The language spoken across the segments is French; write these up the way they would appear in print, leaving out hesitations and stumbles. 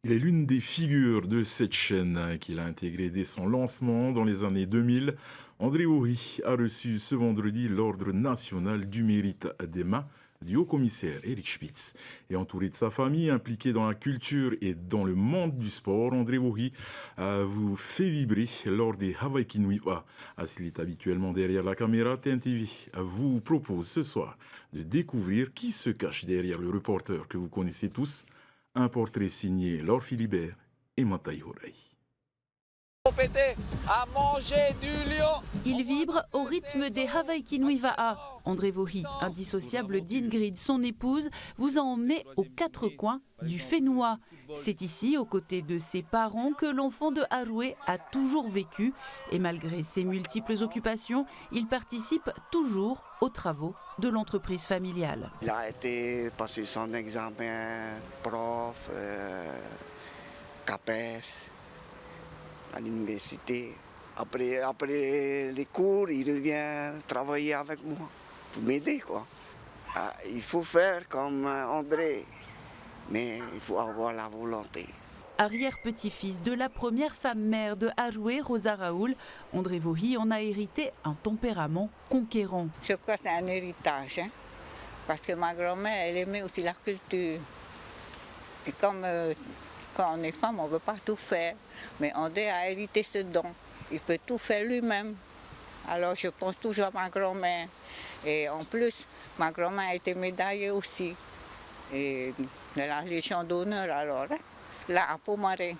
Il est l'une des figures de cette chaîne qu'il a intégrée dès son lancement dans les années 2000. André Houry a reçu ce vendredi l'Ordre national du mérite des mains du haut-commissaire Eric Spitz. Et entouré de sa famille impliquée dans la culture et dans le monde du sport, André Houry vous fait vibrer lors des Hawaii Kinuiwa. Assis habituellement derrière la caméra, TNTV vous propose ce soir de découvrir qui se cache derrière le reporter que vous connaissez tous. Un portrait signé Laure Philibert et Mataï Horay. À manger du lion. Il vibre au rythme des Hawaii Kinuiwa. André Houry, indissociable d'Ingrid, son épouse, vous a emmené aux quatre coins du Fénois. C'est ici, aux côtés de ses parents, que l'enfant de Haroué a toujours vécu. Et malgré ses multiples occupations, il participe toujours aux travaux de l'entreprise familiale. Il a été passé son examen prof, CAPES, à l'université. Après les cours, il revient travailler avec moi pour m'aider, quoi. Il faut faire comme André, mais il faut avoir la volonté. Arrière-petit-fils de la première femme mère de Haroué, Rosa Raoul, André Houry en a hérité un tempérament conquérant. Je crois que c'est un héritage, hein, parce que ma grand-mère, elle aimait aussi la culture. Et comme quand on est femme, on ne veut pas tout faire, mais André a hérité ce don. Il peut tout faire lui-même. Alors je pense toujours à ma grand-mère. Et en plus, ma grand-mère a été médaillée aussi. Et de la Légion d'honneur alors, hein, là à Pomaré,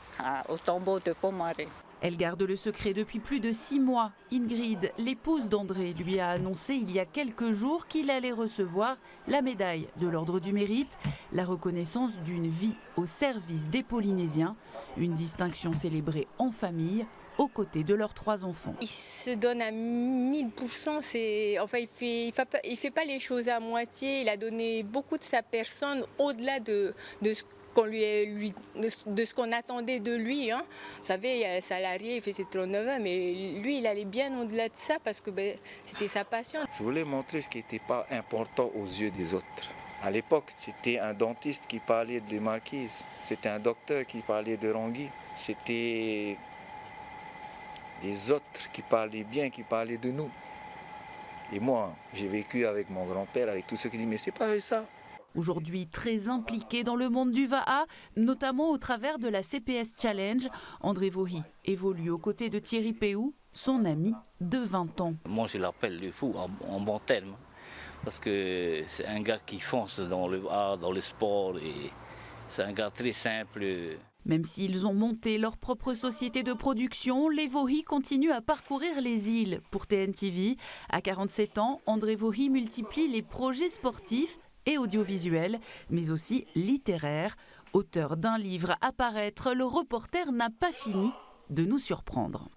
au tombeau de Pomaré. Elle garde le secret depuis plus de 6 mois. Ingrid, l'épouse d'André, lui a annoncé il y a quelques jours qu'il allait recevoir la médaille de l'Ordre du Mérite, la reconnaissance d'une vie au service des Polynésiens, une distinction célébrée en famille, aux côtés de leurs 3 enfants. Il se donne à 1000%, il fait pas les choses à moitié, il a donné beaucoup de sa personne au-delà de ce de ce qu'on attendait de lui. Hein. Vous savez, il est salarié, il fait ses 39 ans, mais lui, il allait bien au-delà de ça parce que c'était sa passion. Je voulais montrer ce qui n'était pas important aux yeux des autres. À l'époque, c'était un dentiste qui parlait des marquises, c'était un docteur qui parlait de Rangui, c'était des autres qui parlaient bien, qui parlaient de nous. Et moi, j'ai vécu avec mon grand-père, avec tous ceux qui disent « mais c'est pas ça ». Aujourd'hui très impliqué dans le monde du Va'a, notamment au travers de la CPS Challenge, André Houry évolue aux côtés de Thierry Péhou, son ami de 20 ans. Moi je l'appelle le fou en bon terme, parce que c'est un gars qui fonce dans le Va'a, dans le sport, et c'est un gars très simple. Même s'ils ont monté leur propre société de production, les Houry continuent à parcourir les îles. Pour TNTV, à 47 ans, André Houry multiplie les projets sportifs et audiovisuel, mais aussi littéraire. Auteur d'un livre à paraître, le reporter n'a pas fini de nous surprendre.